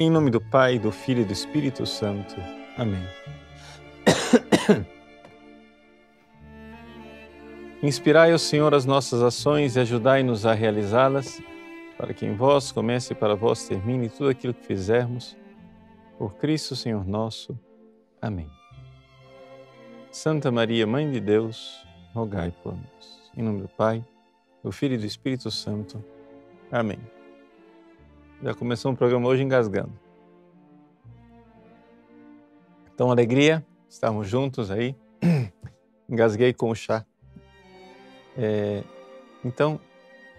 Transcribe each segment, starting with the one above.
Em nome do Pai, do Filho e do Espírito Santo. Amém. Inspirai, ó Senhor, as nossas ações e ajudai-nos a realizá-las, para que em vós comece e para vós termine tudo aquilo que fizermos. Por Cristo, Senhor nosso. Amém. Santa Maria, Mãe de Deus, rogai por nós. Em nome do Pai, do Filho e do Espírito Santo. Amém. Já começou o programa hoje engasgando. Então, alegria, estarmos juntos aí. Engasguei com o chá. Então,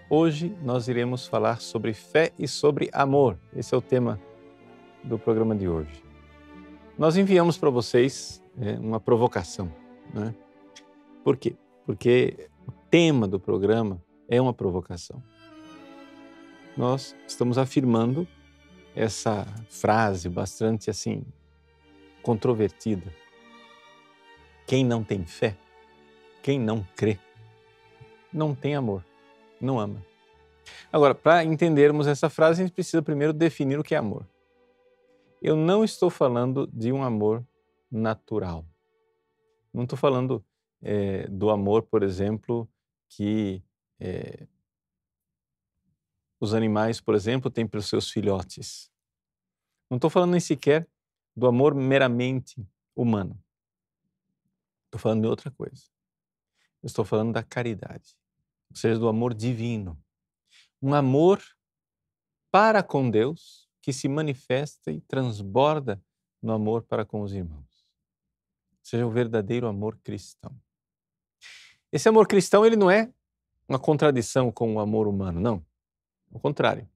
hoje nós iremos falar sobre fé e sobre amor. Esse é o tema do programa de hoje. Nós enviamos para vocês uma provocação, né? Por quê? Porque o tema do programa é uma provocação. Nós estamos afirmando essa frase bastante assim controvertida. Quem não tem fé, quem não crê, não tem amor, não ama. Agora, para entendermos essa frase, a gente precisa primeiro definir o que é amor. Eu não estou falando de um amor natural. Não estou falando do amor, por exemplo, que os animais, por exemplo, têm pelos seus filhotes. Não estou falando nem sequer do amor meramente humano. Estou falando de outra coisa. Eu estou falando da caridade, ou seja, do amor divino. Um amor para com Deus que se manifesta e transborda no amor para com os irmãos. Ou seja, o verdadeiro amor cristão. Esse amor cristão, ele não é uma contradição com o amor humano, não. Ao contrário.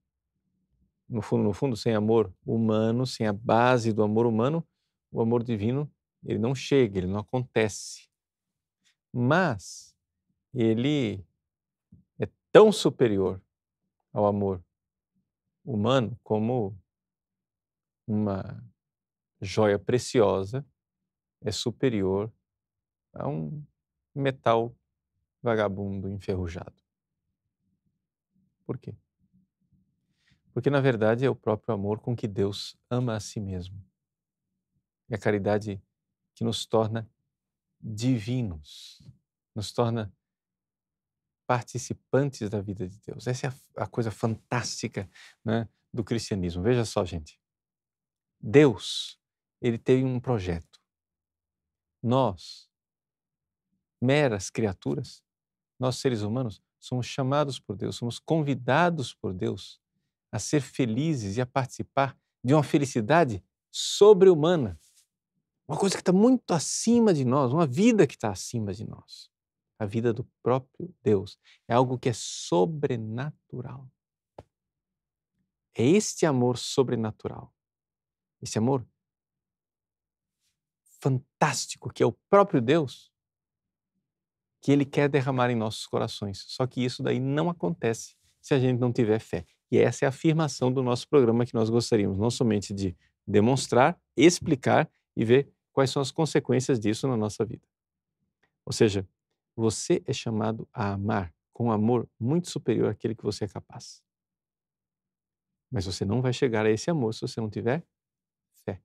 No fundo, sem amor humano, sem a base do amor humano, o amor divino, ele não chega, ele não acontece. Mas ele é tão superior ao amor humano como uma joia preciosa é superior a um metal vagabundo enferrujado. Por quê? Porque, na verdade, é o próprio amor com que Deus ama a si mesmo. É a caridade que nos torna divinos, nos torna participantes da vida de Deus. Essa é a coisa fantástica, né, do cristianismo. Veja só, gente. Deus, ele teve um projeto. Nós, meras criaturas, nós seres humanos, somos chamados por Deus, somos convidados por Deus a ser felizes e a participar de uma felicidade sobre-humana. Uma coisa que está muito acima de nós, uma vida que está acima de nós. A vida do próprio Deus. É algo que é sobrenatural. É este amor sobrenatural, esse amor fantástico que é o próprio Deus, que Ele quer derramar em nossos corações. Só que isso daí não acontece se a gente não tiver fé. E essa é a afirmação do nosso programa que nós gostaríamos não somente de demonstrar, explicar e ver quais são as consequências disso na nossa vida. Ou seja, você é chamado a amar com um amor muito superior àquele que você é capaz. Mas você não vai chegar a esse amor se você não tiver fé.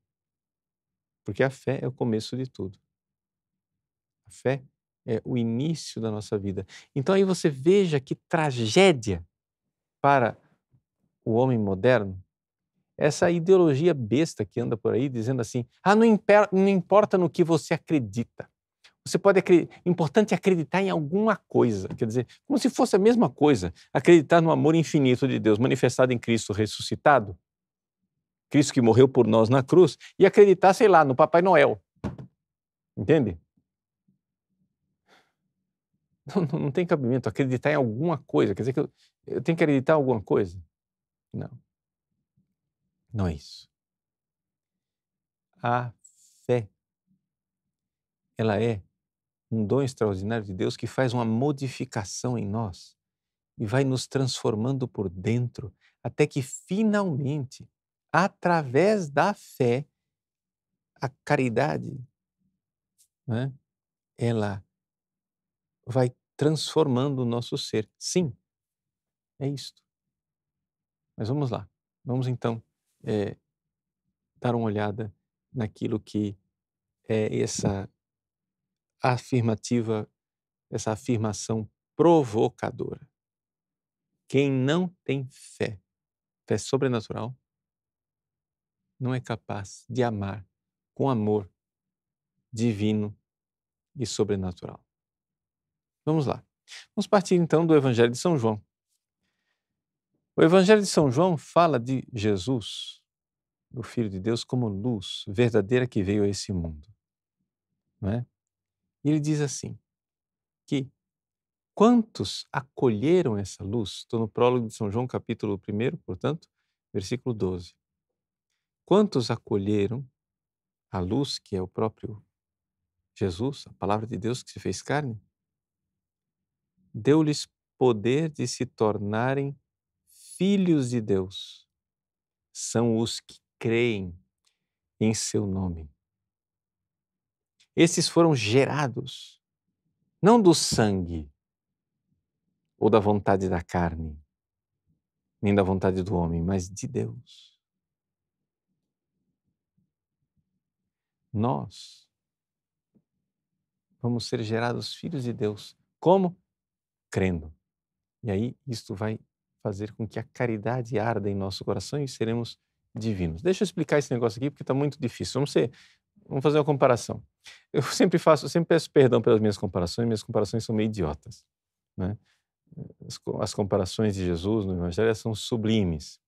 Porque a fé é o começo de tudo. A fé é o início da nossa vida. Então aí você veja que tragédia para o homem moderno, essa ideologia besta que anda por aí dizendo assim, não importa no que você acredita. Você pode acreditar, importante é acreditar em alguma coisa, quer dizer, como se fosse a mesma coisa, acreditar no amor infinito de Deus manifestado em Cristo ressuscitado, Cristo que morreu por nós na cruz, e acreditar, sei lá, no Papai Noel. Entende? Não tem cabimento acreditar em alguma coisa. Quer dizer que eu tenho que acreditar em alguma coisa? Não. Não é isso. A fé, ela é um dom extraordinário de Deus que faz uma modificação em nós e vai nos transformando por dentro até que finalmente, através da fé, a caridade, né, ela vai transformando o nosso ser. Sim, é isto. Mas vamos lá. Vamos então dar uma olhada naquilo que é afirmativa, essa afirmação provocadora. Quem não tem fé sobrenatural, não é capaz de amar com amor divino e sobrenatural. Vamos lá. Vamos partir então do Evangelho de São João. O Evangelho de São João fala de Jesus, do Filho de Deus, como luz verdadeira que veio a esse mundo. Não é? E ele diz assim, que quantos acolheram essa luz? Estou no prólogo de São João, capítulo 1, portanto, versículo 12. Quantos acolheram a luz, que é o próprio Jesus, a palavra de Deus que se fez carne? Deu-lhes poder de se tornarem filhos de Deus. São os que creem em seu nome. Esses foram gerados, não do sangue ou da vontade da carne, nem da vontade do homem, mas de Deus. Nós vamos ser gerados filhos de Deus. Como? Crendo. E aí isto vai fazer com que a caridade arda em nosso coração e seremos divinos. Deixa eu explicar esse negócio aqui porque está muito difícil. Vamos fazer uma comparação. Eu sempre peço perdão pelas minhas comparações são meio idiotas, né? As comparações de Jesus no Evangelho são sublimes,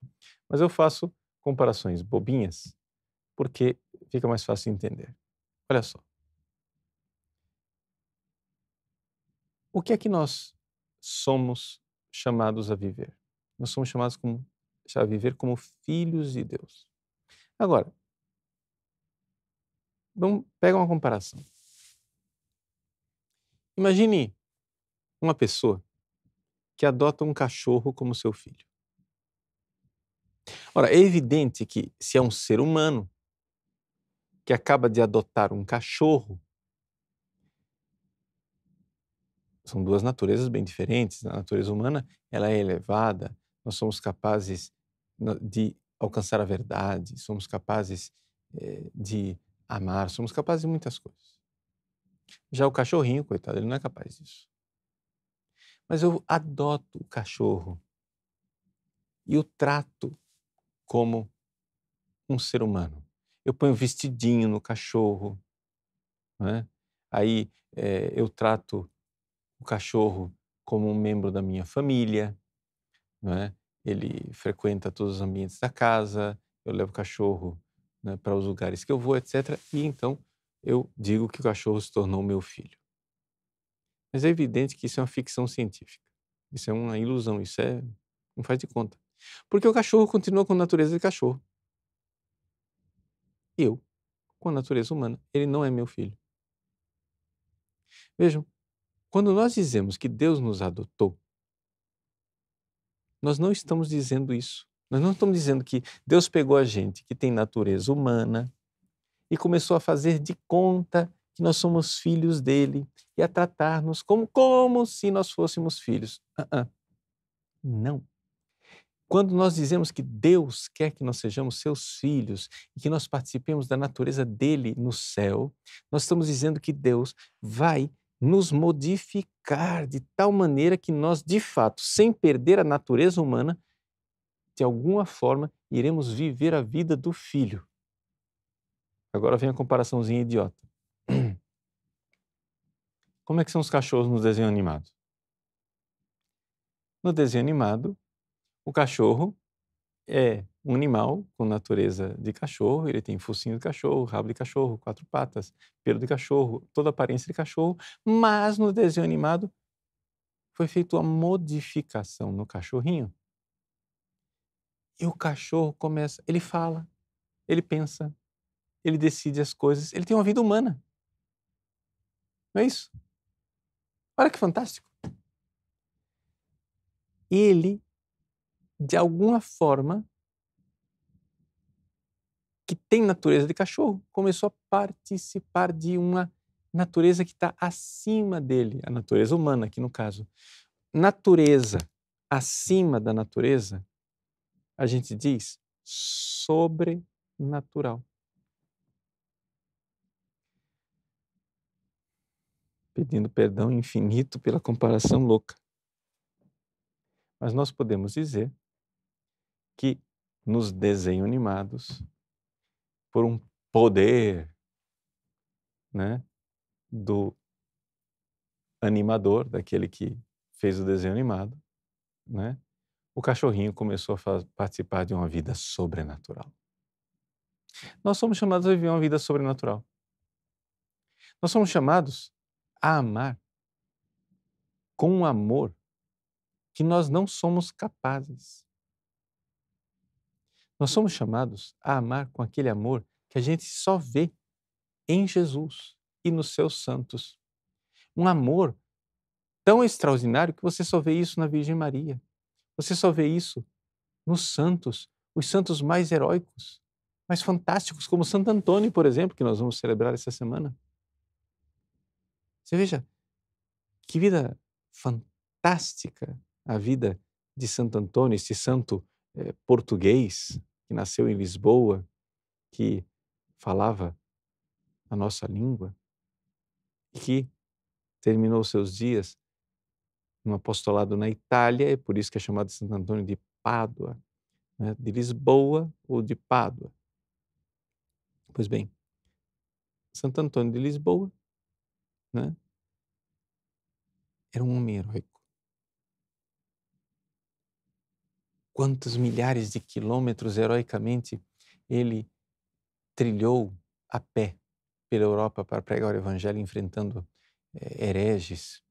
mas eu faço comparações bobinhas porque fica mais fácil de entender. Olha só. O que é que nós somos chamados a viver? Nós somos chamados a viver como filhos de Deus. Agora, pega uma comparação. Imagine uma pessoa que adota um cachorro como seu filho. Ora, é evidente que se é um ser humano que acaba de adotar um cachorro, são duas naturezas bem diferentes. A natureza humana, ela é elevada, nós somos capazes de alcançar a verdade, somos capazes de amar, somos capazes de muitas coisas. Já o cachorrinho, coitado, ele não é capaz disso. Mas eu adoto o cachorro e o trato como um ser humano. Eu ponho vestidinho no cachorro, né? Aí eu trato o cachorro como um membro da minha família, né? Ele frequenta todos os ambientes da casa, eu levo o cachorro, né, para os lugares que eu vou, etc. E então eu digo que o cachorro se tornou meu filho. Mas é evidente que isso é uma ficção científica. Isso é uma ilusão, não faz de conta. Porque o cachorro continua com a natureza de cachorro. Eu, com a natureza humana, ele não é meu filho. Vejam, quando nós dizemos que Deus nos adotou, nós não estamos dizendo isso. Nós não estamos dizendo que Deus pegou a gente que tem natureza humana e começou a fazer de conta que nós somos filhos dele e a tratar-nos como se nós fôssemos filhos. Não. Quando nós dizemos que Deus quer que nós sejamos seus filhos e que nós participemos da natureza dele no céu, nós estamos dizendo que Deus vai nos modificar de tal maneira que nós, de fato, sem perder a natureza humana, de alguma forma, iremos viver a vida do filho. Agora vem a comparaçãozinha idiota. Como é que são os cachorros no desenho animado? No desenho animado, o cachorro é um animal com natureza de cachorro, ele tem focinho de cachorro, rabo de cachorro, 4 patas, pelo de cachorro, toda a aparência de cachorro, mas no desenho animado foi feita uma modificação no cachorrinho. E o cachorro ele fala, ele pensa, ele decide as coisas, ele tem uma vida humana. Não é isso? Olha que fantástico. Ele, de alguma forma, que tem natureza de cachorro, começou a participar de uma natureza que está acima dele, a natureza humana aqui no caso. Natureza acima da natureza, a gente diz sobrenatural. pedindo perdão infinito pela comparação louca. Mas nós podemos dizer que nos desenhos animados, por um poder, né, do animador, daquele que fez o desenho animado, né, o cachorrinho começou a participar de uma vida sobrenatural. Nós somos chamados a viver uma vida sobrenatural. Nós somos chamados a amar com um amor que nós não somos capazes. Nós somos chamados a amar com aquele amor que a gente só vê em Jesus e nos seus santos. Um amor tão extraordinário que você só vê isso na Virgem Maria. Você só vê isso nos santos, os santos mais heróicos, mais fantásticos, como Santo Antônio, por exemplo, que nós vamos celebrar essa semana. Você veja que vida fantástica a vida de Santo Antônio, esse santo português que nasceu em Lisboa, que falava a nossa língua e que terminou seus dias no apostolado na Itália, é por isso que é chamado de Santo Antônio de Pádua, né? De Lisboa ou de Pádua. Pois bem, Santo Antônio de Lisboa, né, era um homem heróico. Quantos milhares de quilômetros heroicamente ele trilhou a pé pela Europa para pregar o Evangelho, enfrentando hereges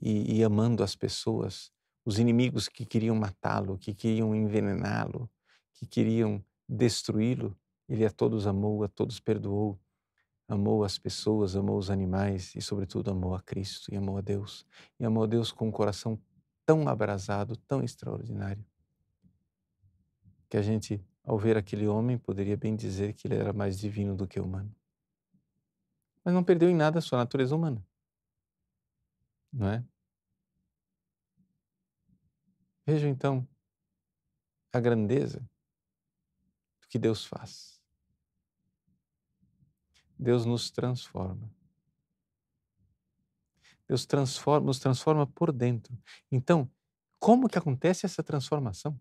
e amando as pessoas, os inimigos que queriam matá-lo, que queriam envenená-lo, que queriam destruí-lo. Ele a todos amou, a todos perdoou, amou as pessoas, amou os animais e, sobretudo, amou a Cristo e amou a Deus. E amou a Deus com um coração tão abrasado, tão extraordinário, que a gente, ao ver aquele homem, poderia bem dizer que ele era mais divino do que humano. Mas não perdeu em nada a sua natureza humana, não é? Vejam então a grandeza do que Deus faz. Deus nos transforma. Deus nos transforma por dentro. Então, como que acontece essa transformação?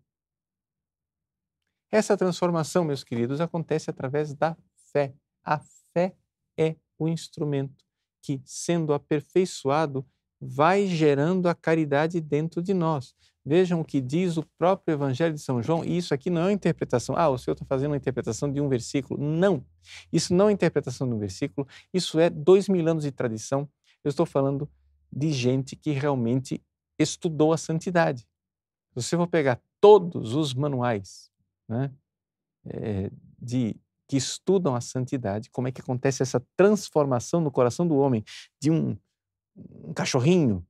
Essa transformação, meus queridos, acontece através da fé. A fé é o instrumento que, sendo aperfeiçoado, vai gerando a caridade dentro de nós. Vejam o que diz o próprio Evangelho de São João, e isso aqui não é uma interpretação. O senhor está fazendo uma interpretação de um versículo. Não! Isso não é interpretação de um versículo, isso é 2000 anos de tradição. Eu estou falando de gente que realmente estudou a santidade. Se você for pegar todos os manuais, né, que estudam a santidade, como é que acontece essa transformação no coração do homem de um cachorrinho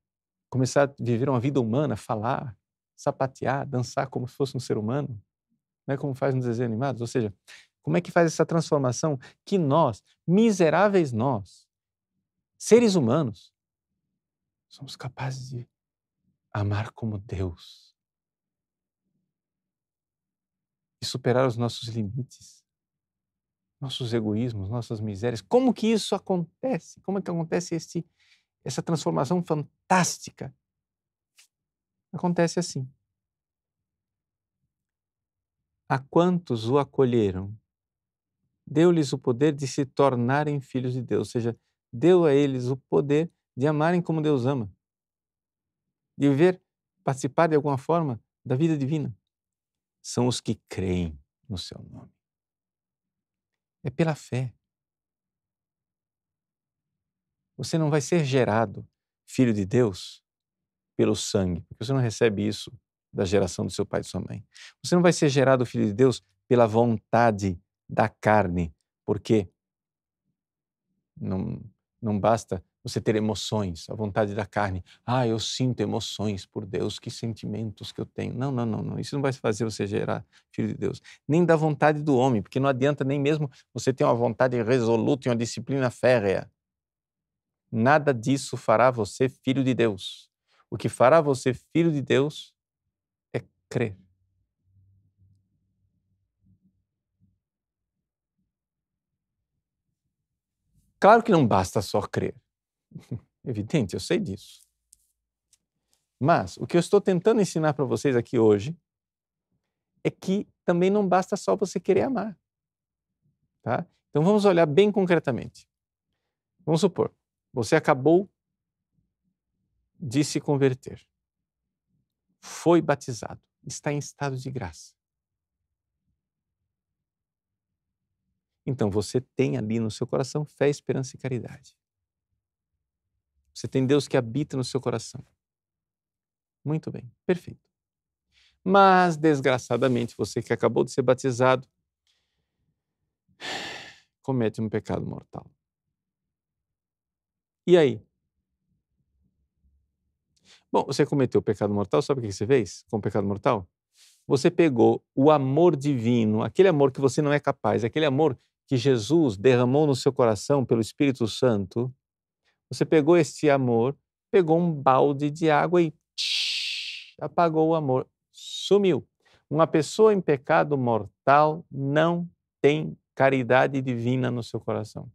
começar a viver uma vida humana, falar, sapatear, dançar como se fosse um ser humano, né, como faz nos desenhos animados. Ou seja, como é que faz essa transformação que nós, miseráveis nós, seres humanos, somos capazes de amar como Deus e superar os nossos limites, nossos egoísmos, nossas misérias. Como que isso acontece? Como é que acontece essa transformação fantástica? Acontece assim. A quantos o acolheram, deu-lhes o poder de se tornarem filhos de Deus, ou seja, deu a eles o poder de amarem como Deus ama, de viver, participar de alguma forma da vida divina. São os que creem no seu nome. É pela fé. Você não vai ser gerado filho de Deus pelo sangue, porque você não recebe isso da geração do seu pai e de sua mãe. Você não vai ser gerado filho de Deus pela vontade da carne, porque não basta você ter emoções, a vontade da carne. Eu sinto emoções por Deus, que sentimentos que eu tenho. Não. Isso não vai fazer você gerar filho de Deus. Nem da vontade do homem, porque não adianta nem mesmo você ter uma vontade resoluta e uma disciplina férrea. Nada disso fará você filho de Deus. O que fará você filho de Deus é crer. Claro que não basta só crer. Evidente, eu sei disso. Mas o que eu estou tentando ensinar para vocês aqui hoje é que também não basta só você querer amar, tá? Então vamos olhar bem concretamente. Vamos supor, você acabou de se converter, foi batizado, está em estado de graça. Então você tem ali no seu coração fé, esperança e caridade. Você tem Deus que habita no seu coração. Muito bem, perfeito. Mas, desgraçadamente, você que acabou de ser batizado, comete um pecado mortal. E aí? Bom, você cometeu o pecado mortal, sabe o que você fez com o pecado mortal? Você pegou o amor divino, aquele amor que você não é capaz, aquele amor que Jesus derramou no seu coração pelo Espírito Santo. Você pegou este amor, pegou um balde de água e apagou o amor, sumiu. Uma pessoa em pecado mortal não tem caridade divina no seu coração.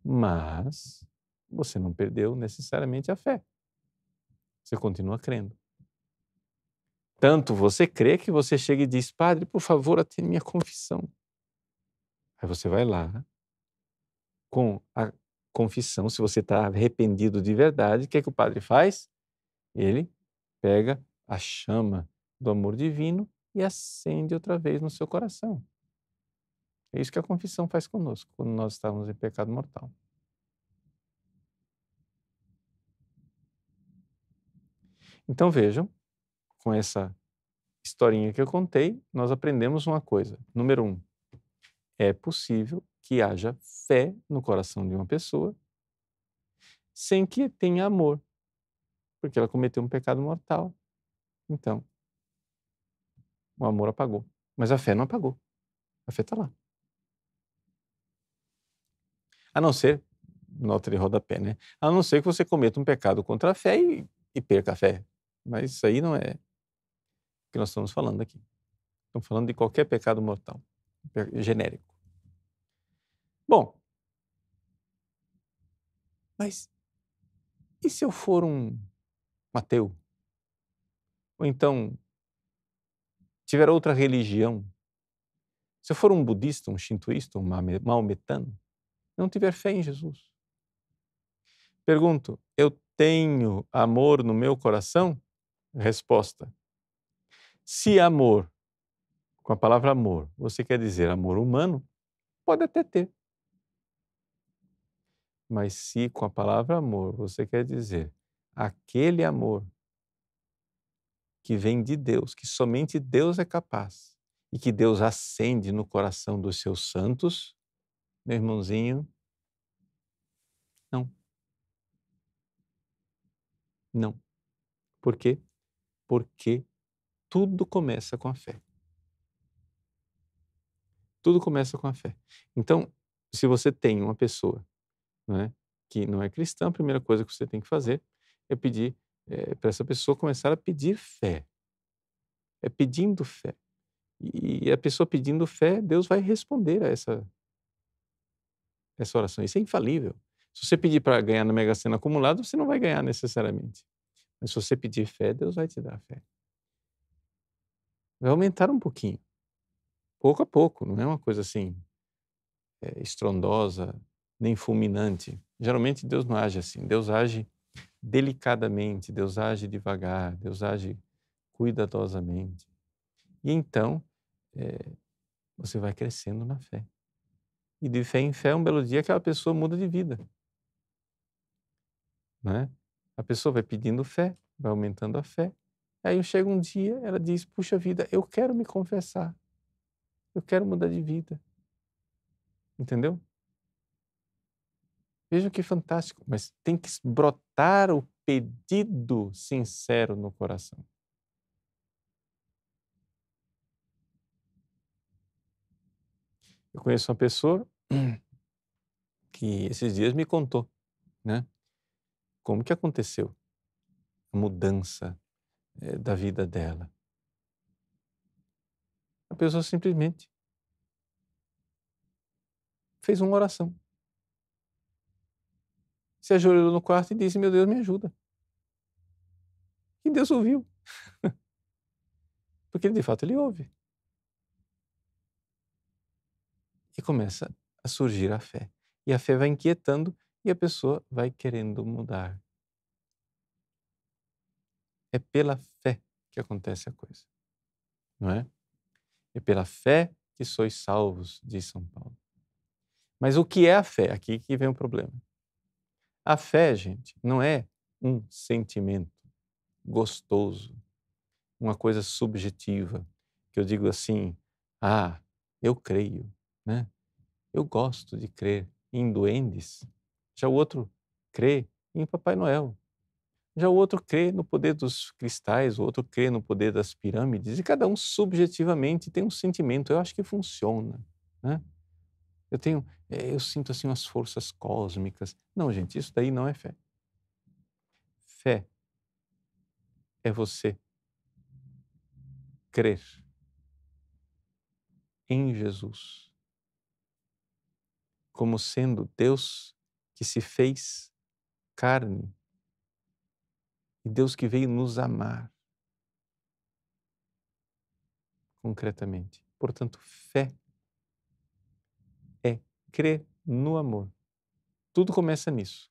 Mas você não perdeu necessariamente a fé. Você continua crendo. Tanto você crê que você chega e diz, padre, por favor, atende minha confissão. Aí você vai lá, com a confissão, se você está arrependido de verdade, o que é que o padre faz? Ele pega a chama do amor divino e acende outra vez no seu coração. É isso que a confissão faz conosco, quando nós estamos em pecado mortal. Então vejam, com essa historinha que eu contei, nós aprendemos uma coisa. Número 1, é possível que haja fé no coração de uma pessoa sem que tenha amor, porque ela cometeu um pecado mortal. Então, o amor apagou. Mas a fé não apagou. A fé está lá. A não ser, nota de rodapé, né? A não ser que você cometa um pecado contra a fé e perca a fé. Mas isso aí não é o que nós estamos falando aqui. Estamos falando de qualquer pecado mortal, genérico. Bom, mas e se eu for um ateu? Ou então tiver outra religião? Se eu for um budista, um shintoísta, um maometano, não tiver fé em Jesus? Pergunto, eu tenho amor no meu coração? Resposta: se amor, com a palavra amor, você quer dizer amor humano, pode até ter. Mas se com a palavra amor você quer dizer aquele amor que vem de Deus, que somente Deus é capaz e que Deus acende no coração dos seus santos, meu irmãozinho, não. Não. Por quê? Porque tudo começa com a fé. Tudo começa com a fé. Então, se você tem uma pessoa, né, que não é cristã, a primeira coisa que você tem que fazer é pedir para essa pessoa começar a pedir fé. É pedindo fé. E a pessoa pedindo fé, Deus vai responder a essa oração. Isso é infalível. Se você pedir para ganhar na Mega Sena acumulado, você não vai ganhar necessariamente. Mas se você pedir fé, Deus vai te dar fé. Vai aumentar um pouquinho, pouco a pouco, não é uma coisa assim estrondosa, nem fulminante. Geralmente Deus não age assim. Deus age delicadamente, Deus age devagar, Deus age cuidadosamente. E então, você vai crescendo na fé. E de fé em fé, um belo dia, aquela pessoa muda de vida. Né? A pessoa vai pedindo fé, vai aumentando a fé. Aí chega um dia, ela diz, puxa vida, eu quero me confessar. Eu quero mudar de vida. Entendeu? Veja que fantástico. Mas tem que brotar o pedido sincero no coração. Eu conheço uma pessoa que esses dias me contou, né? Como que aconteceu a mudança da vida dela. A pessoa simplesmente fez uma oração. se ajoelhou no quarto e disse: meu Deus, me ajuda. E Deus ouviu. Porque de fato ele ouve. E começa a surgir a fé. E a fé vai inquietando e a pessoa vai querendo mudar. É pela fé que acontece a coisa, não é? É pela fé que sois salvos, diz São Paulo. Mas o que é a fé? Aqui que vem o problema. A fé, gente, não é um sentimento gostoso, uma coisa subjetiva, que eu digo assim, eu creio, né? Eu gosto de crer em duendes. Já o outro crê em Papai Noel. Já o outro crê no poder dos cristais, o outro crê no poder das pirâmides, e cada um subjetivamente tem um sentimento. Eu acho que funciona, né? Eu sinto assim umas forças cósmicas. Não, gente, isso daí não é fé. Fé é você crer em Jesus como sendo Deus que se fez carne e Deus que veio nos amar concretamente. Portanto, fé é crer no amor. Tudo começa nisso.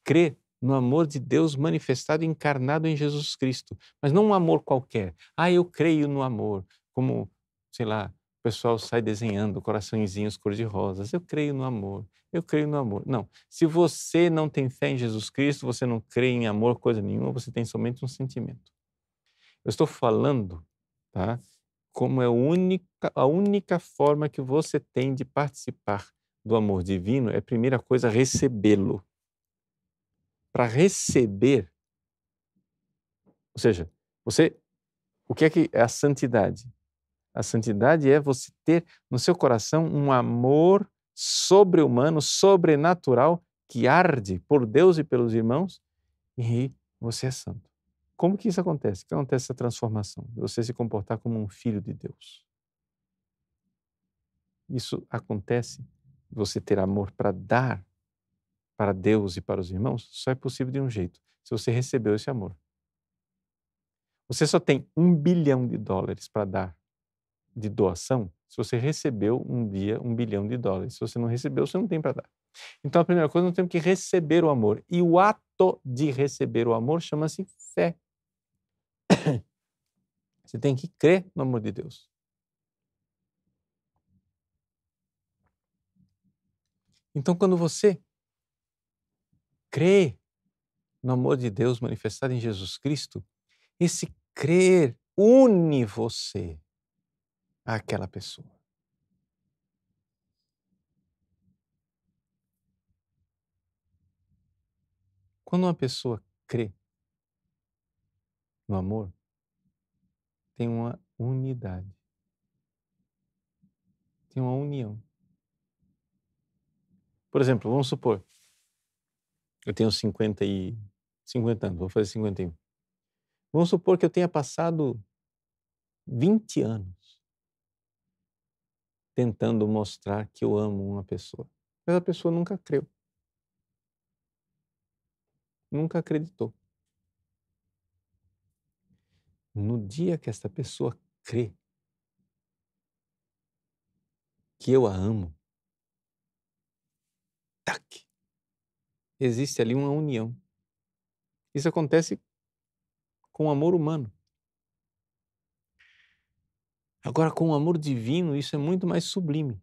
Crer no amor de Deus manifestado e encarnado em Jesus Cristo. Mas não um amor qualquer. Eu creio no amor. Como, sei lá, o pessoal sai desenhando coraçõezinhos cor-de-rosas. Eu creio no amor. Eu creio no amor. Não. Se você não tem fé em Jesus Cristo, você não crê em amor, coisa nenhuma, você tem somente um sentimento. Eu estou falando, tá? Como é a única forma que você tem de participar do amor divino, é a primeira coisa recebê-lo. Para receber, ou seja, o que é a santidade? A santidade é você ter no seu coração um amor sobre-humano, sobrenatural, que arde por Deus e pelos irmãos, e você é santo. Como que isso acontece? Que acontece essa transformação? Você se comportar como um filho de Deus. Isso acontece, você ter amor para dar para Deus e para os irmãos, só é possível de um jeito, se você recebeu esse amor. Você só tem $1 bilhão para dar de doação se você recebeu um dia $1 bilhão. Se você não recebeu, você não tem para dar. Então, a primeira coisa, nós temos que receber o amor. E o ato de receber o amor chama-se fé. Você tem que crer no amor de Deus. Então, quando você crê no amor de Deus manifestado em Jesus Cristo, esse crer une você àquela pessoa. Quando uma pessoa crê no amor, tem uma unidade, tem uma união. Por exemplo, vamos supor, eu tenho 50 anos, vou fazer 51. Vamos supor que eu tenha passado 20 anos tentando mostrar que eu amo uma pessoa. Mas a pessoa nunca creu. Nunca acreditou. No dia que esta pessoa crê que eu a amo, tac, existe ali uma união. Isso acontece com o amor humano. Agora, com o amor divino, isso é muito mais sublime.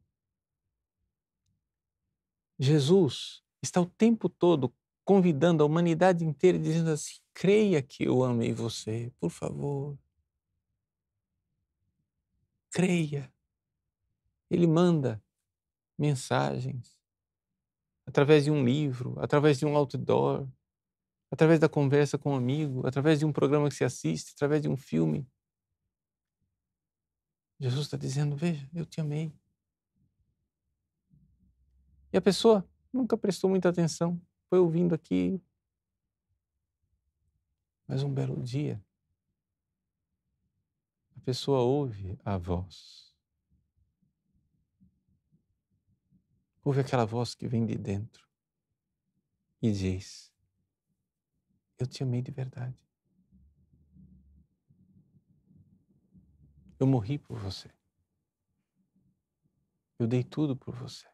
Jesus está o tempo todo convidando a humanidade inteira, dizendo assim: creia que eu amei você, por favor. Creia. Ele manda mensagens através de um livro, através de um outdoor, através da conversa com um amigo, através de um programa que se assiste, através de um filme. Jesus está dizendo: veja, eu te amei. E a pessoa nunca prestou muita atenção, foi ouvindo aqui. Mas um belo dia, a pessoa ouve a voz. Ouve aquela voz que vem de dentro. e diz: eu te amei de verdade. Eu morri por você. Eu dei tudo por você.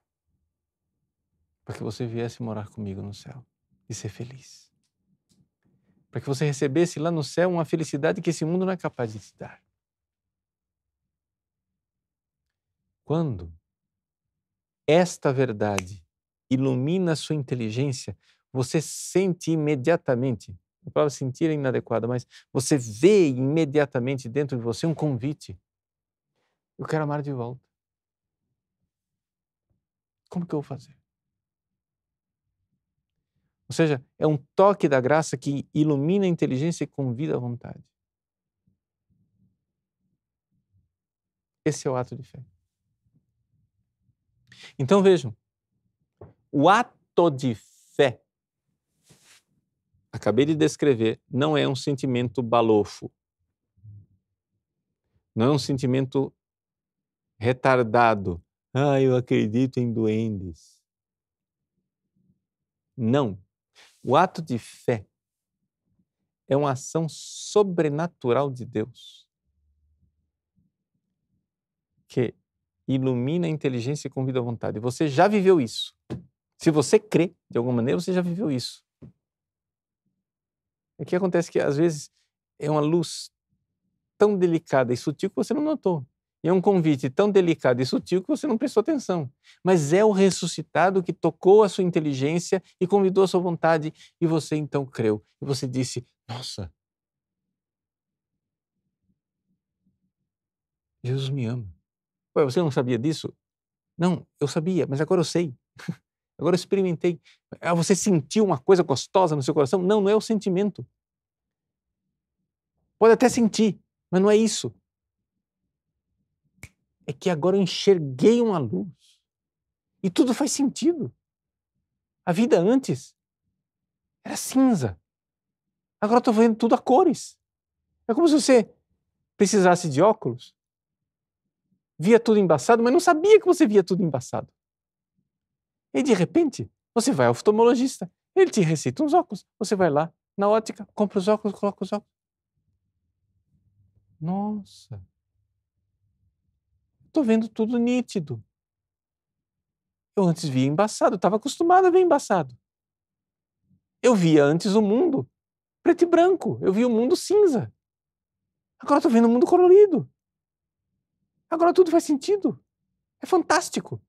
Para que você viesse morar comigo no céu e ser feliz. Para que você recebesse lá no céu uma felicidade que esse mundo não é capaz de te dar. Quando esta verdade ilumina a sua inteligência, você sente imediatamente, a palavra sentir é inadequada, mas você vê imediatamente dentro de você um convite. Eu quero amar de volta. Como que eu vou fazer? Ou seja, é um toque da graça que ilumina a inteligência e convida à vontade. Esse é o ato de fé. Então vejam, o ato de fé, acabei de descrever, não é um sentimento balofo. Não é um sentimento retardado. Eu acredito em duendes. Não. O ato de fé é uma ação sobrenatural de Deus que ilumina a inteligência e convida à vontade. Você já viveu isso. Se você crê, de alguma maneira, você já viveu isso. O que acontece é que, às vezes, é uma luz tão delicada e sutil que você não notou. E é um convite tão delicado e sutil que você não prestou atenção. Mas é o ressuscitado que tocou a sua inteligência e convidou a sua vontade, e você então creu. E você disse: nossa, Jesus me ama. Ué, você não sabia disso? Não, eu sabia, mas agora eu sei. Agora eu experimentei. Você sentiu uma coisa gostosa no seu coração? Não, não é o sentimento. Pode até sentir, mas não é isso. É que agora eu enxerguei uma luz. E tudo faz sentido. A vida antes era cinza. Agora eu estou vendo tudo a cores. É como se você precisasse de óculos, via tudo embaçado, mas não sabia que você via tudo embaçado. E de repente, você vai ao oftalmologista, ele te receita uns óculos, você vai lá na ótica, compra os óculos, coloca os óculos. Nossa, estou vendo tudo nítido. Eu antes via embaçado, estava acostumado a ver embaçado. Eu via antes o mundo preto e branco, eu via o mundo cinza. Agora estou vendo o mundo colorido. Agora tudo faz sentido. É fantástico.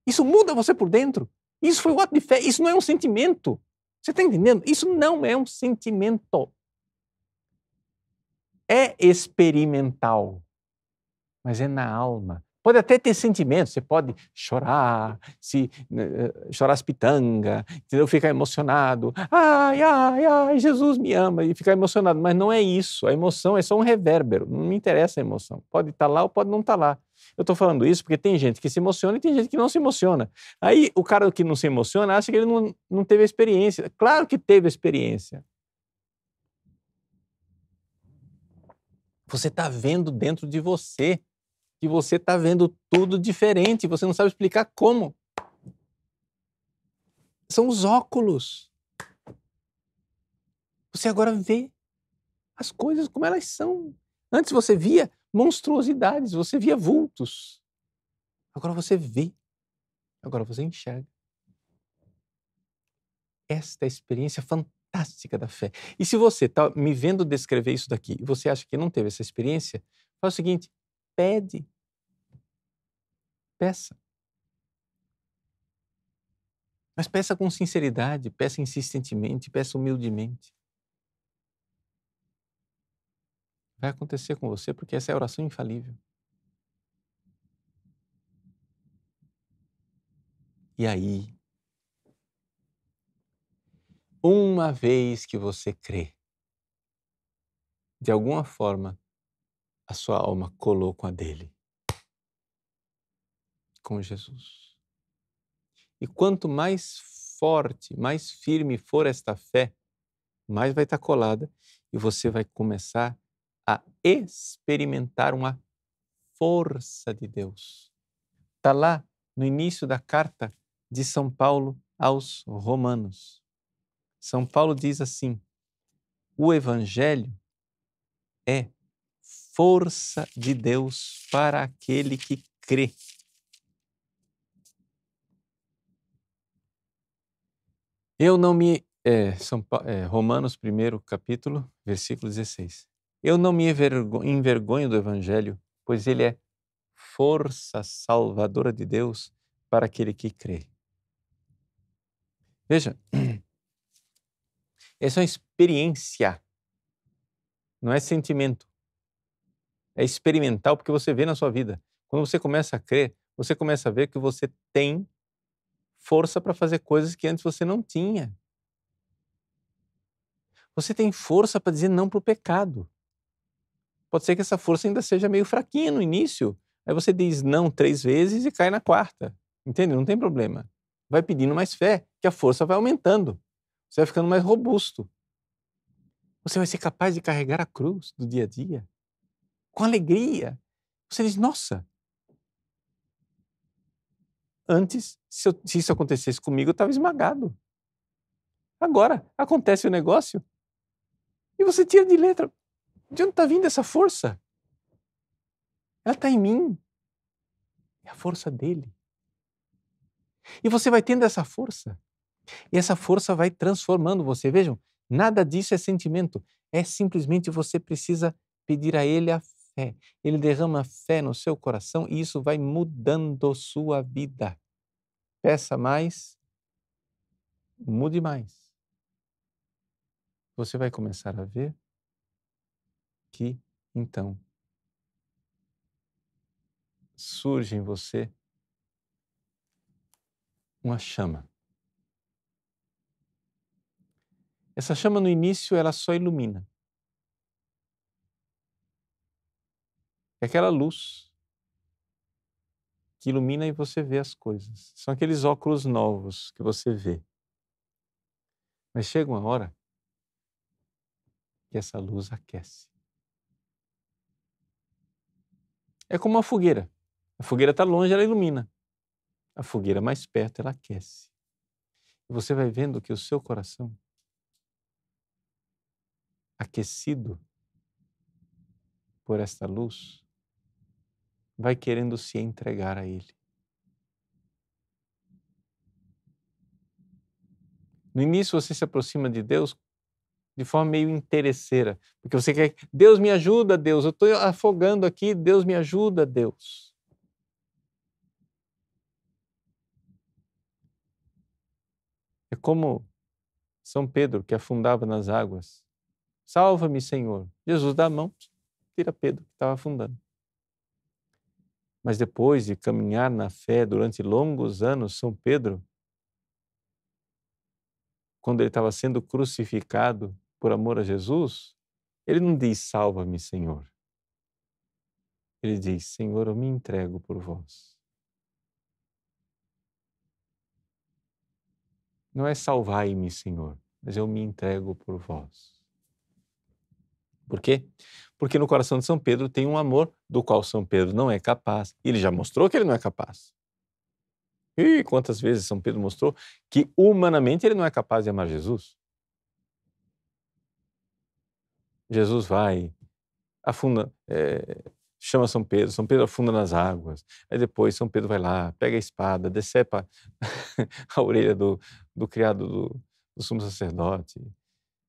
Isso muda você por dentro. Isso foi o ato de fé. Isso não é um sentimento. Você está entendendo? Isso não é um sentimento. É experimental, mas é na alma. Pode até ter sentimentos, você pode chorar, chorar as pitangas, entendeu? Ficar emocionado. Ai, Jesus me ama, e ficar emocionado. Mas não é isso. A emoção é só um revérbero. Não me interessa a emoção. Pode estar lá ou pode não estar lá. Eu estou falando isso porque tem gente que se emociona e tem gente que não se emociona. Aí o cara que não se emociona acha que ele não teve a experiência. Claro que teve a experiência. Você está vendo dentro de você que você está vendo tudo diferente, você não sabe explicar como. São os óculos. Você agora vê as coisas como elas são. Antes você via monstruosidades, você via vultos. Agora você vê, agora você enxerga. Esta é a experiência fantástica da fé. E se você está me vendo descrever isso daqui e você acha que não teve essa experiência, faz o seguinte, pede. Peça. Mas peça com sinceridade, peça insistentemente, peça humildemente. Vai acontecer com você porque essa é a oração infalível. E aí, uma vez que você crê, de alguma forma, a sua alma colou com a dele, com Jesus. E quanto mais forte, mais firme for esta fé, mais vai estar colada e você vai começar a experimentar uma força de Deus. Está lá no início da carta de São Paulo aos Romanos. São Paulo diz assim: o Evangelho é força de Deus para aquele que crê. Eu não me... Romanos 1º capítulo, versículo 16. Eu não me envergonho do Evangelho, pois ele é força salvadora de Deus para aquele que crê. Veja, essa é uma experiência, não é sentimento. É experimental porque você vê na sua vida. Quando você começa a crer, você começa a ver que você tem força para fazer coisas que antes você não tinha. Você tem força para dizer não para o pecado. Pode ser que essa força ainda seja meio fraquinha no início. Aí você diz não 3 vezes e cai na 4ª. Entende? Não tem problema. Vai pedindo mais fé, que a força vai aumentando. Você vai ficando mais robusto. Você vai ser capaz de carregar a cruz do dia a dia com alegria. Você diz, nossa, antes, se isso acontecesse comigo, eu estava esmagado. Agora, acontece o negócio e você tira de letra. De onde está vindo essa força? Ela está em mim. É a força dele. E você vai tendo essa força. E essa força vai transformando você. Vejam, nada disso é sentimento. É simplesmente você precisa pedir a ele a fé. Ele derrama fé no seu coração e isso vai mudando sua vida. Peça mais, mude mais. Você vai começar a ver que, então, surge em você uma chama. Essa chama no início ela só ilumina. É aquela luz que ilumina e você vê as coisas. São aqueles óculos novos que você vê. Mas chega uma hora que essa luz aquece. É como uma fogueira. A fogueira está longe, ela ilumina. A fogueira mais perto, ela aquece. E você vai vendo que o seu coração, aquecido por esta luz, vai querendo se entregar a Ele. No início você se aproxima de Deus de forma meio interesseira, porque você quer, Deus me ajuda, Deus, eu estou afogando aqui, Deus me ajuda, Deus. É como São Pedro que afundava nas águas. Salva-me, Senhor. Jesus dá a mão, tira Pedro que estava afundando. Mas depois de caminhar na fé durante longos anos, São Pedro, quando ele estava sendo crucificado por amor a Jesus, ele não diz, salva-me, Senhor. Ele diz, Senhor, eu me entrego por vós. Não é salvai-me, Senhor, mas eu me entrego por vós. Por quê? Porque no coração de São Pedro tem um amor do qual São Pedro não é capaz. Ele já mostrou que ele não é capaz. E quantas vezes São Pedro mostrou que humanamente ele não é capaz de amar Jesus? Jesus vai, afunda, chama São Pedro afunda nas águas, aí depois São Pedro vai lá, pega a espada, decepa a orelha do criado do sumo sacerdote,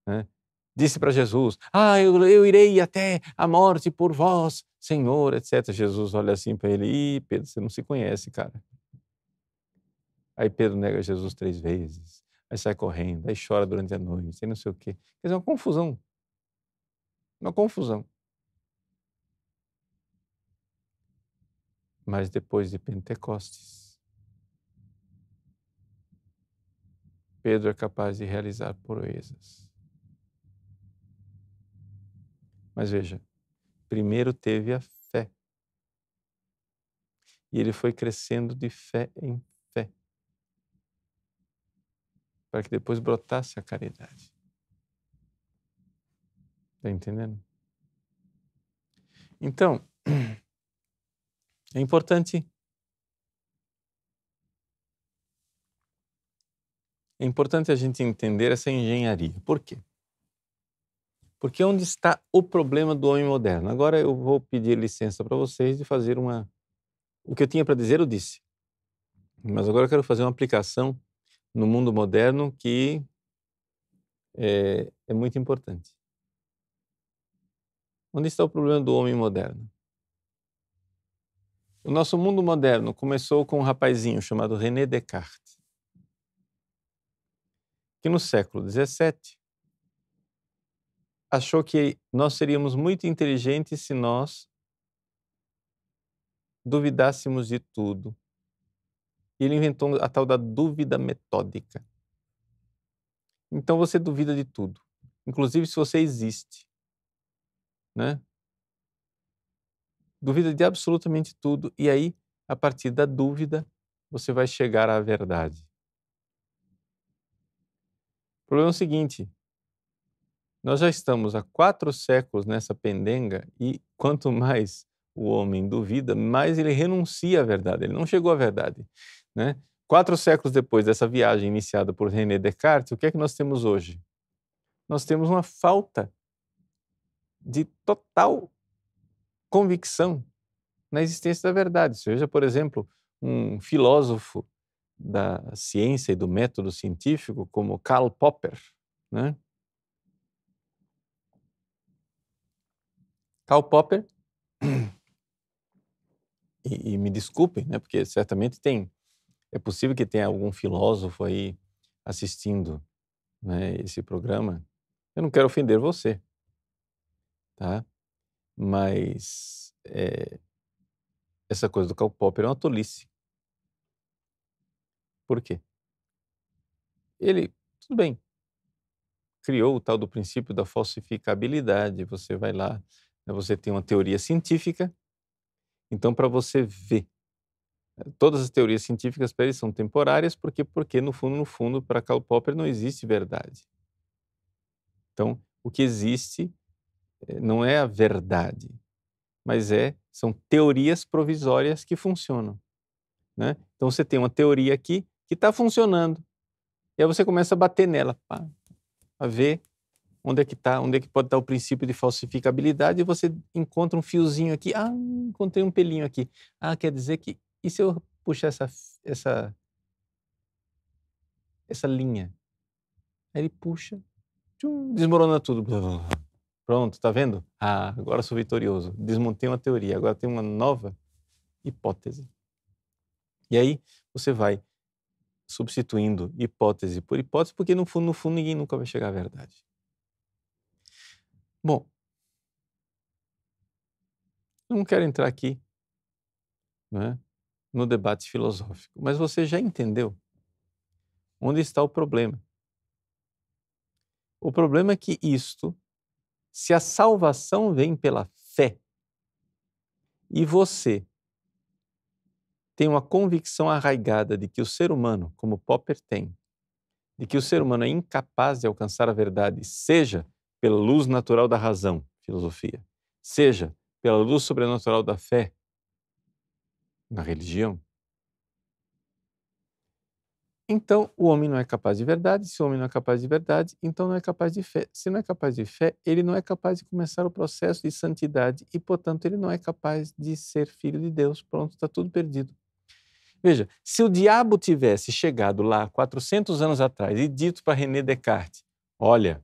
né? Disse para Jesus, eu irei até a morte por vós, Senhor, etc. Jesus olha assim para ele, Pedro, você não se conhece, cara. Aí Pedro nega Jesus 3 vezes, aí sai correndo, aí chora durante a noite, aí não sei o quê. Quer dizer, uma confusão. Uma confusão. Mas depois de Pentecostes, Pedro é capaz de realizar proezas. Mas veja, primeiro teve a fé. E ele foi crescendo de fé em fé. Para que depois brotasse a caridade. Está entendendo? Então, é importante É importante a gente entender essa engenharia. Por quê? Porque onde está o problema do homem moderno? Agora eu vou pedir licença para vocês de fazer uma... O que eu tinha para dizer eu disse. Mas agora eu quero fazer uma aplicação no mundo moderno que é muito importante. Onde está o problema do homem moderno? O nosso mundo moderno começou com um rapazinho chamado René Descartes, que no século XVII achou que nós seríamos muito inteligentes se nós duvidássemos de tudo. E ele inventou a tal da dúvida metódica. Então você duvida de tudo, inclusive se você existe, né? Duvida de absolutamente tudo e aí, a partir da dúvida, você vai chegar à verdade. O problema é o seguinte, nós já estamos há 4 séculos nessa pendenga e quanto mais o homem duvida, mais ele renuncia à verdade, ele não chegou à verdade, né? 4 séculos depois dessa viagem iniciada por René Descartes, o que é que nós temos hoje? Nós temos uma falta de total convicção na existência da verdade. Seja, por exemplo, um filósofo da ciência e do método científico como Karl Popper, né? Karl Popper, e me desculpem, né, porque certamente é possível que tenha algum filósofo aí assistindo, né, esse programa. Eu não quero ofender você, tá? Mas essa coisa do Karl Popper é uma tolice. Por quê? Ele, tudo bem, criou o tal do princípio da falsificabilidade. Você vai lá, né, você tem uma teoria científica, então para você ver, todas as teorias científicas para ele são temporárias, porque no fundo, para Karl Popper não existe verdade. Então, o que existe não é a verdade, mas são teorias provisórias que funcionam, né? Então você tem uma teoria aqui que está funcionando, e aí você começa a bater nela, a ver onde é que pode estar o princípio de falsificabilidade, e você encontra um fiozinho aqui, encontrei um pelinho aqui, quer dizer que, e se eu puxar essa linha? Aí ele puxa, desmorona tudo, pronto, tá vendo? Agora sou vitorioso, desmontei uma teoria, agora tem uma nova hipótese. E aí você vai substituindo hipótese por hipótese, porque no fundo ninguém nunca vai chegar à verdade. Bom, eu não quero entrar aqui, né, no debate filosófico, mas você já entendeu onde está o problema. O problema é que se a salvação vem pela fé e você tem uma convicção arraigada de que o ser humano, como Popper tem, de que o ser humano é incapaz de alcançar a verdade, seja pela luz natural da razão, filosofia, seja pela luz sobrenatural da fé, na religião, então o homem não é capaz de verdade. Se o homem não é capaz de verdade, então não é capaz de fé. Se não é capaz de fé, ele não é capaz de começar o processo de santidade e, portanto, ele não é capaz de ser filho de Deus. Pronto, está tudo perdido. Veja, se o diabo tivesse chegado lá 400 anos atrás e dito para René Descartes, olha,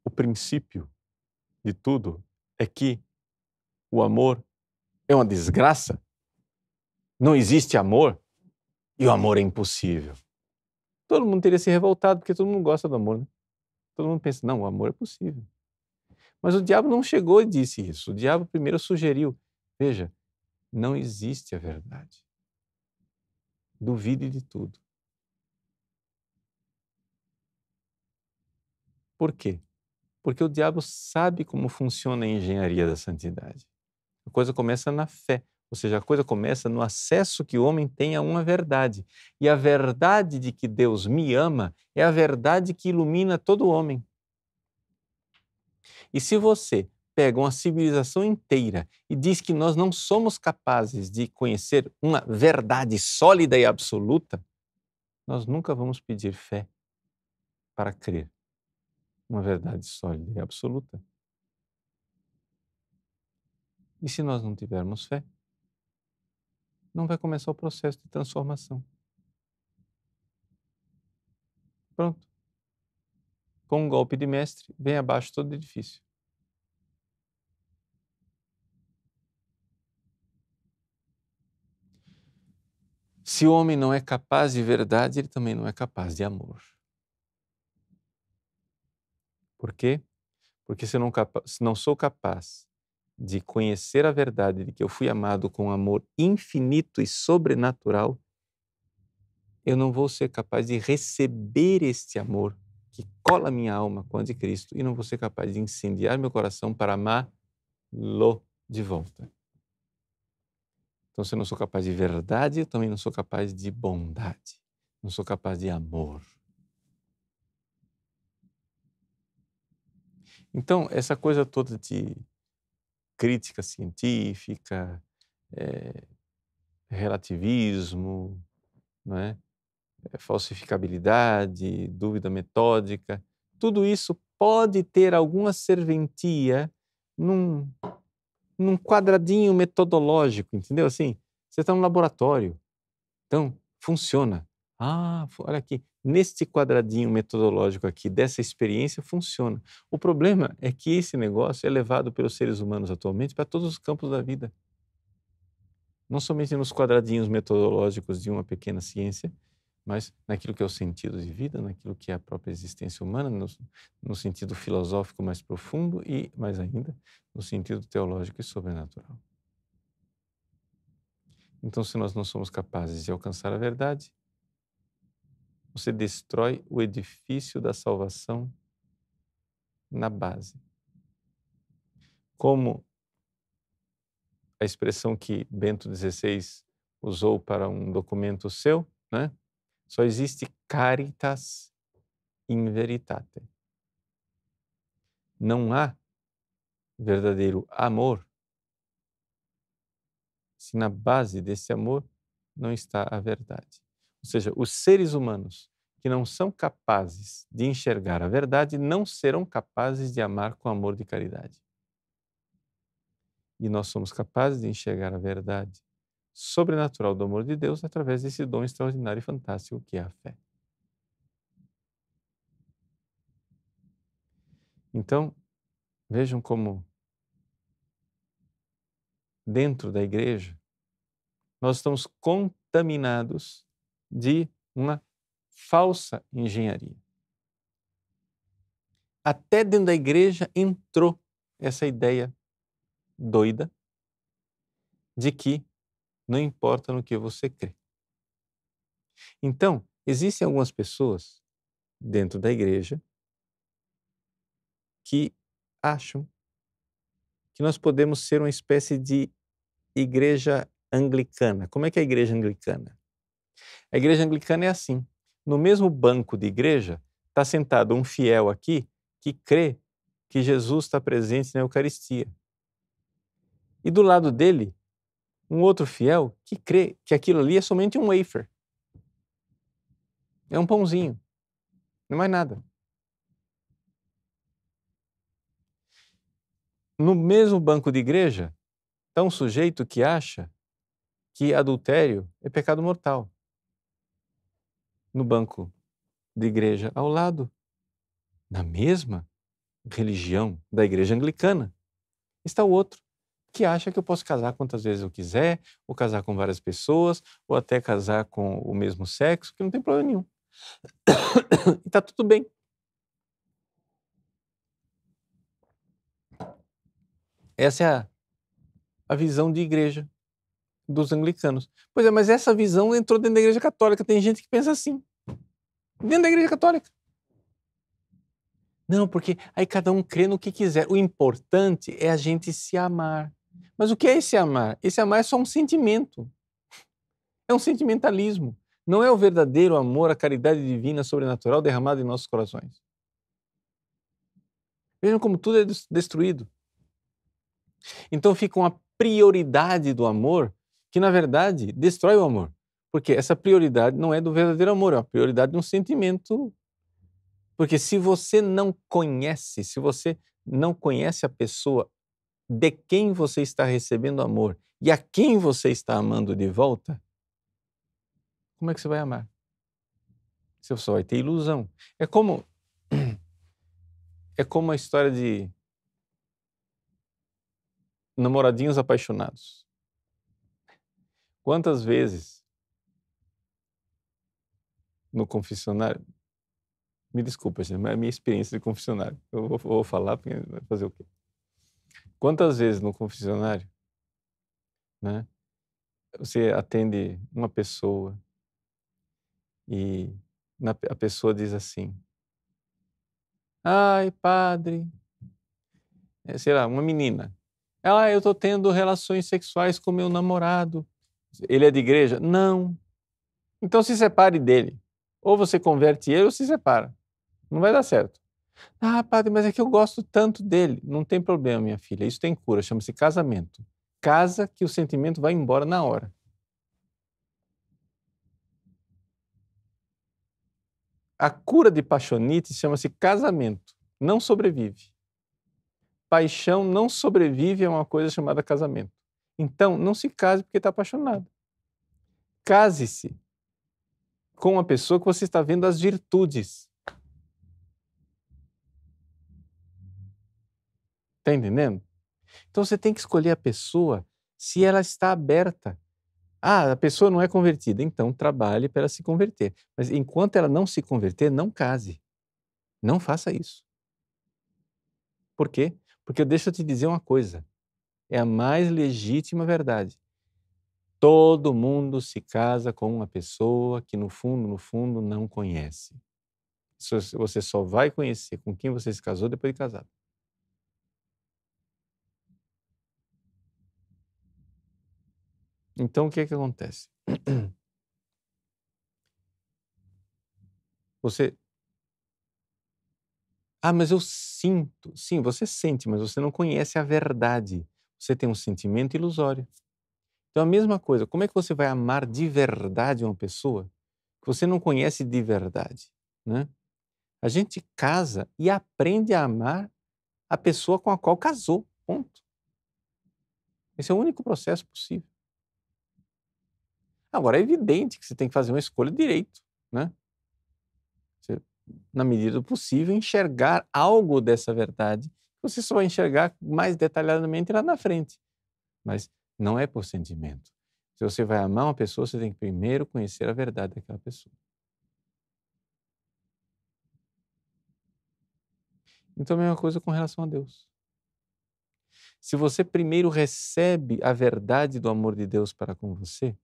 o princípio de tudo é que o amor é uma desgraça, não existe amor e o amor é impossível. Todo mundo teria se revoltado, porque todo mundo gosta do amor, né? Todo mundo pensa, não, o amor é possível. Mas o diabo não chegou e disse isso. O diabo primeiro sugeriu, veja, não existe a verdade. Duvide de tudo. Por quê? Porque o diabo sabe como funciona a engenharia da santidade. A coisa começa na fé, ou seja, a coisa começa no acesso que o homem tem a uma verdade. E a verdade de que Deus me ama é a verdade que ilumina todo homem. E se você pega uma civilização inteira e diz que nós não somos capazes de conhecer uma verdade sólida e absoluta, nós nunca vamos pedir fé para crer uma verdade sólida e absoluta. E se nós não tivermos fé, não vai começar o processo de transformação. Pronto. Com um golpe de mestre, vem abaixo todo o edifício. Se o homem não é capaz de verdade, ele também não é capaz de amor. Por quê? Porque se eu não sou capaz de conhecer a verdade de que eu fui amado com um amor infinito e sobrenatural, eu não vou ser capaz de receber este amor que cola minha alma com a de Cristo e não vou ser capaz de incendiar meu coração para amá-lo de volta. Então, se eu não sou capaz de verdade, eu também não sou capaz de bondade, não sou capaz de amor. Então, essa coisa toda de crítica científica, relativismo, não é? Falsificabilidade, dúvida metódica, tudo isso pode ter alguma serventia num quadradinho metodológico, entendeu? Assim, você está no laboratório, então funciona. Olha aqui, neste quadradinho metodológico aqui, dessa experiência, funciona. O problema é que esse negócio é levado pelos seres humanos atualmente para todos os campos da vida. Não somente nos quadradinhos metodológicos de uma pequena ciência, mas naquilo que é o sentido de vida, naquilo que é a própria existência humana, no sentido filosófico mais profundo e, mais ainda, no sentido teológico e sobrenatural. Então, se nós não somos capazes de alcançar a verdade, você destrói o edifício da salvação na base. Como a expressão que Bento XVI usou para um documento seu, né? Só existe caritas in veritate. Não há verdadeiro amor se na base desse amor não está a verdade. Ou seja, os seres humanos que não são capazes de enxergar a verdade não serão capazes de amar com amor de caridade. E nós somos capazes de enxergar a verdade sobrenatural do amor de Deus através desse dom extraordinário e fantástico que é a fé. Então, vejam como dentro da igreja nós estamos contaminados de uma falsa engenharia. Até dentro da igreja entrou essa ideia doida de que não importa no que você crê. Então, existem algumas pessoas dentro da igreja que acham que nós podemos ser uma espécie de igreja anglicana. Como é que é a igreja anglicana? A igreja anglicana é assim. No mesmo banco de igreja está sentado um fiel aqui que crê que Jesus está presente na Eucaristia. E do lado dele, um outro fiel que crê que aquilo ali é somente um wafer. É um pãozinho. Não é mais nada. No mesmo banco de igreja está um sujeito que acha que adultério é pecado mortal. No banco de igreja ao lado, na mesma religião da igreja anglicana, está o outro que acha que eu posso casar quantas vezes eu quiser, ou casar com várias pessoas, ou até casar com o mesmo sexo, que não tem problema nenhum. E está tudo bem. Essa é a visão de igreja dos anglicanos. Pois é, mas essa visão entrou dentro da igreja católica. Tem gente que pensa assim. Dentro da igreja católica. Não, porque aí cada um crê no que quiser. O importante é a gente se amar. Mas o que é esse amar? Esse amar é só um sentimento. É um sentimentalismo. Não é o verdadeiro amor, a caridade divina, sobrenatural derramada em nossos corações. Vejam como tudo é destruído. Então fica uma prioridade do amor que, na verdade, destrói o amor. Porque essa prioridade não é do verdadeiro amor, é a prioridade de um sentimento. Porque se você não conhece a pessoa de quem você está recebendo amor e a quem você está amando de volta, como é que você vai amar? Você só vai ter ilusão. É como a história de namoradinhos apaixonados. Quantas vezes no confessionário, me desculpa, gente, mas é a minha experiência de confessionário. Eu vou falar, porque vai fazer o quê? Quantas vezes no confessionário, né, você atende uma pessoa e a pessoa diz assim: ai, padre, sei lá, uma menina. Eu estou tendo relações sexuais com meu namorado. Ele é de igreja? Não. Então se separe dele. Ou você converte ele ou se separa. Não vai dar certo. Ah, padre, mas é que eu gosto tanto dele. Não tem problema, minha filha. Isso tem cura, chama-se casamento. Casa que o sentimento vai embora na hora. A cura de paixonite chama-se casamento. Não sobrevive. Paixão não sobrevive a uma coisa chamada casamento. Então, não se case porque está apaixonado. Case-se com uma pessoa que você está vendo as virtudes. Está entendendo? Então você tem que escolher a pessoa se ela está aberta. Ah, a pessoa não é convertida, então trabalhe para ela se converter. Mas enquanto ela não se converter, não case. Não faça isso. Por quê? Porque deixa eu te dizer uma coisa. É a mais legítima verdade. Todo mundo se casa com uma pessoa que no fundo, não conhece. Você só vai conhecer com quem você se casou depois de casado. Então, o que é que acontece? Você... Ah, mas eu sinto. Sim, você sente, mas você não conhece a verdade. Você tem um sentimento ilusório. Então, a mesma coisa, como é que você vai amar de verdade uma pessoa que você não conhece de verdade, né? A gente casa e aprende a amar a pessoa com a qual casou, ponto. Esse é o único processo possível. Agora, é evidente que você tem que fazer uma escolha direito, né? Você, na medida do possível, enxergar algo dessa verdade, você só vai enxergar mais detalhadamente lá na frente. Mas não é por sentimento. Se você vai amar uma pessoa, você tem que primeiro conhecer a verdade daquela pessoa. Então, a mesma coisa com relação a Deus. Se você primeiro recebe a verdade do amor de Deus para com você,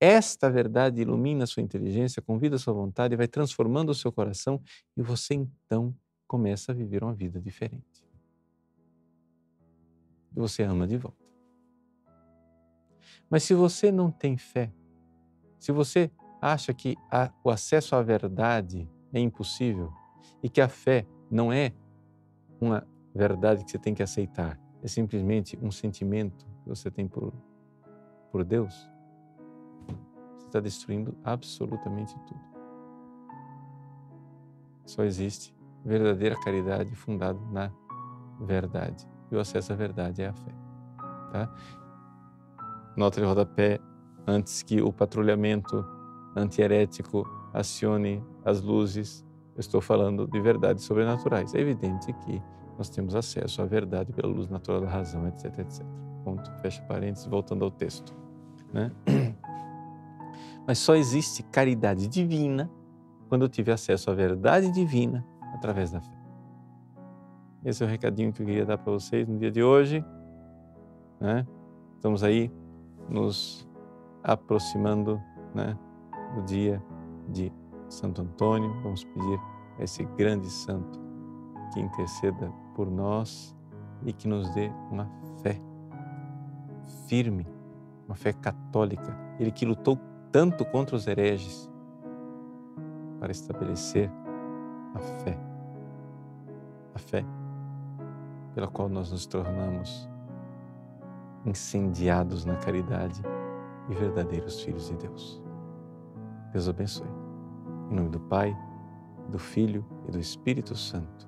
esta verdade ilumina a sua inteligência, convida a sua vontade, vai transformando o seu coração e você então começa a viver uma vida diferente. E você ama de volta. Mas se você não tem fé, se você acha que o acesso à verdade é impossível e que a fé não é uma verdade que você tem que aceitar, é simplesmente um sentimento que você tem por Deus, você está destruindo absolutamente tudo. Só existe verdadeira caridade fundada na verdade. E o acesso à verdade é a fé. Tá? Nota de rodapé, antes que o patrulhamento antiherético acione as luzes, eu estou falando de verdades sobrenaturais. É evidente que nós temos acesso à verdade pela luz natural da razão, etc, etc. Ponto, fecha parênteses, voltando ao texto. Né? Mas só existe caridade divina quando eu tive acesso à verdade divina através da fé. Esse é o recadinho que eu queria dar para vocês no dia de hoje. Né? Estamos aí nos aproximando, né, do dia de Santo Antônio. Vamos pedir a esse grande santo que interceda por nós e que nos dê uma fé firme, uma fé católica. Ele que lutou tanto contra os hereges para estabelecer a fé pela qual nós nos tornamos incendiados na caridade e verdadeiros filhos de Deus. Deus abençoe. Em nome do Pai, do Filho e do Espírito Santo.